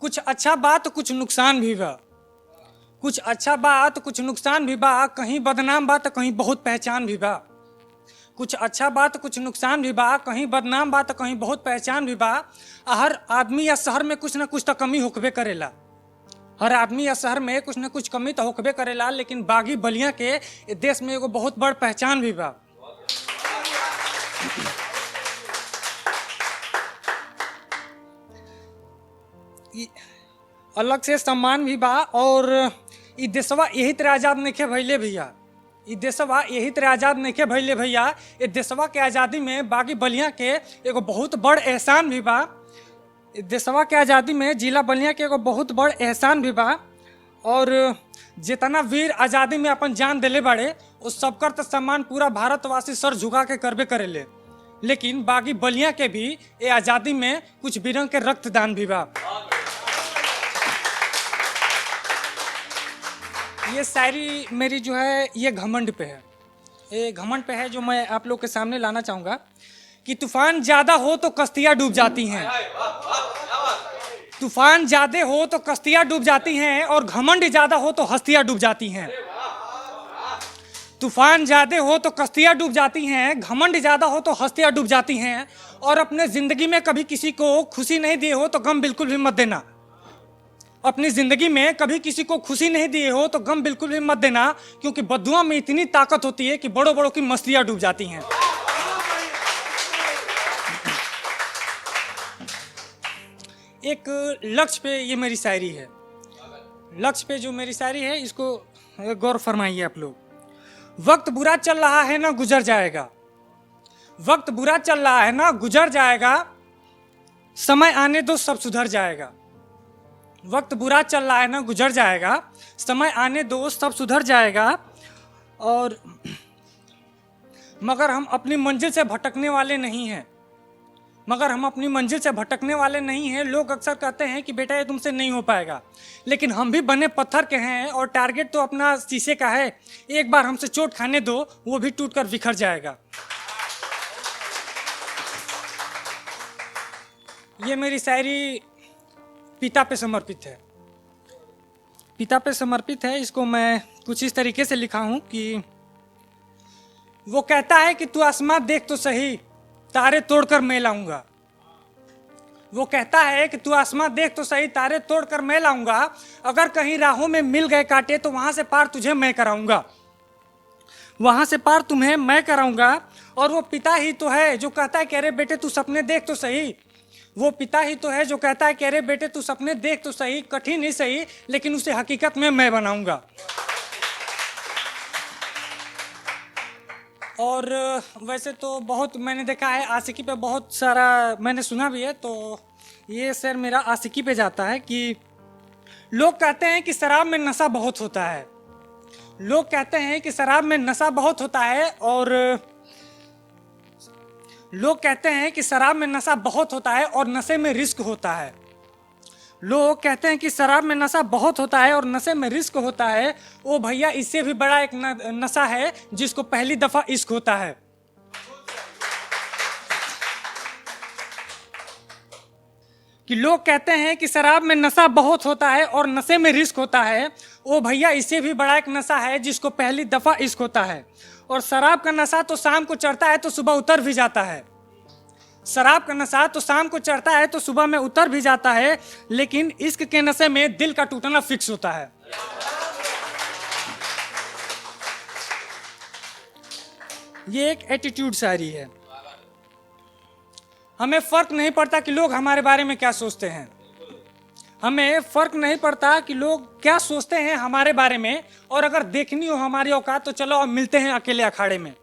कुछ अच्छा बात कुछ नुकसान भी बा, कुछ अच्छा बात कुछ नुकसान भी बा, कहीं बदनाम बात कहीं बहुत पहचान भी बा। कुछ अच्छा बात कुछ नुकसान भी बा, कहीं बदनाम बात कहीं बहुत पहचान भी बा। हर आदमी या शहर में कुछ ना कुछ तो कमी होकबे करेला, हर आदमी या शहर में कुछ ना कुछ कमी तो होकबे करेला, लेकिन बागी बलिया के देश में एगो बहुत बड़ पहचान भी बा। अलग से सम्मान भी बा। और इ देशवा यही तरह आजाद नइखे भइले भैया, इ देशवा यही तरह आजाद नइखे भइले भैया। ये देशवा के आज़ादी में बागी बलिया के एगो बहुत बड़ एहसान भी बा। देशवा के आज़ादी में जिला बलिया के एगो बहुत बड़ एहसान भी बा। और जितना वीर आज़ादी में अपन जान दिले बाड़े उस सबकर तो सम्मान पूरा भारतवासी सर झुका के करबे करेले, लेकिन बागी बलिया के भी ये आज़ादी में कुछ वीरन के रक्तदान भी बा। ये शायरी मेरी जो है ये घमंड पे है, ये घमंड पे है जो मैं आप लोग के सामने लाना चाहूँगा कि तूफान ज़्यादा हो तो कश्तियाँ डूब जाती हैं, तूफान ज़्यादा हो तो कश्तियाँ डूब जाती हैं, और घमंड ज़्यादा हो तो हस्तियाँ डूब जाती हैं। तूफान ज़्यादा हो तो कश्तियाँ डूब जाती हैं, घमंड ज़्यादा हो तो हस्तियाँ डूब जाती हैं। और अपने ज़िंदगी में कभी किसी को खुशी नहीं दिए हो तो गम बिल्कुल भी मत देना, अपनी ज़िंदगी में कभी किसी को खुशी नहीं दिए हो तो गम बिल्कुल भी मत देना, क्योंकि बद्दुआ में इतनी ताकत होती है कि बड़ों बड़ों की मस्तियाँ डूब जाती हैं। एक लक्ष्य पे ये मेरी शायरी है, लक्ष्य पे जो मेरी शायरी है इसको गौर फरमाइए आप लोग। वक्त बुरा चल रहा है ना गुजर जाएगा, वक्त बुरा चल रहा है ना गुजर जाएगा, समय आने दो सब सुधर जाएगा। वक्त बुरा चल रहा है ना गुजर जाएगा, समय आने दो सब सुधर जाएगा। और मगर हम अपनी मंजिल से भटकने वाले नहीं हैं, मगर हम अपनी मंजिल से भटकने वाले नहीं हैं। लोग अक्सर कहते हैं कि बेटा ये तुमसे नहीं हो पाएगा, लेकिन हम भी बने पत्थर के हैं और टारगेट तो अपना शीशे का है। एक बार हमसे चोट खाने दो वो भी टूटकर बिखर जाएगा। ये मेरी शायरी पिता पे समर्पित है, पिता पे समर्पित है। इसको मैं कुछ इस तरीके से लिखा हूं कि वो कहता है कि तू आसमां देख तो सही, तारे तोड़कर मैं लाऊंगा। वो कहता है कि तू आसमां देख तो सही, तारे तोड़कर मैं लाऊंगा। अगर कहीं राहों में मिल गए कांटे तो वहां से पार तुझे मैं कराऊंगा, वहां से पार तुम्हें मैं कराऊंगा। और वो पिता ही तो है जो कहता है कि अरे बेटे तू सपने देख तो सही, वो पिता ही तो है जो कहता है कि अरे बेटे तू सपने देख तो सही, कठिन ही सही लेकिन उसे हकीकत में मैं बनाऊंगा। और वैसे तो बहुत मैंने देखा है आशिकी पे बहुत सारा मैंने सुना भी है, तो ये शेर मेरा आशिकी पे जाता है कि लोग कहते हैं कि शराब में नशा बहुत होता है, लोग कहते हैं कि शराब में नशा बहुत होता है, और लोग कहते हैं कि शराब में नशा बहुत होता है और नशे में रिस्क होता है। लोग कहते हैं कि शराब में नशा बहुत होता है और नशे में रिस्क होता है। ओ भैया इससे भी बड़ा एक नशा है जिसको पहली दफा इश्क होता है। कि लोग कहते हैं कि शराब में नशा बहुत होता है और नशे में रिस्क होता है। ओ भैया इससे भी बड़ा एक नशा है जिसको पहली दफा इश्क होता है। और शराब का नशा तो शाम को चढ़ता है तो सुबह उतर भी जाता है, शराब का नशा तो शाम को चढ़ता है तो सुबह में उतर भी जाता है, लेकिन इश्क के नशे में दिल का टूटना फिक्स होता है। ये एक एटीट्यूड शायरी है। हमें फर्क नहीं पड़ता कि लोग हमारे बारे में क्या सोचते हैं, हमें फर्क नहीं पड़ता कि लोग क्या सोचते हैं हमारे बारे में। और अगर देखनी हो हमारी औकात तो चलो अब मिलते हैं अकेले अखाड़े में।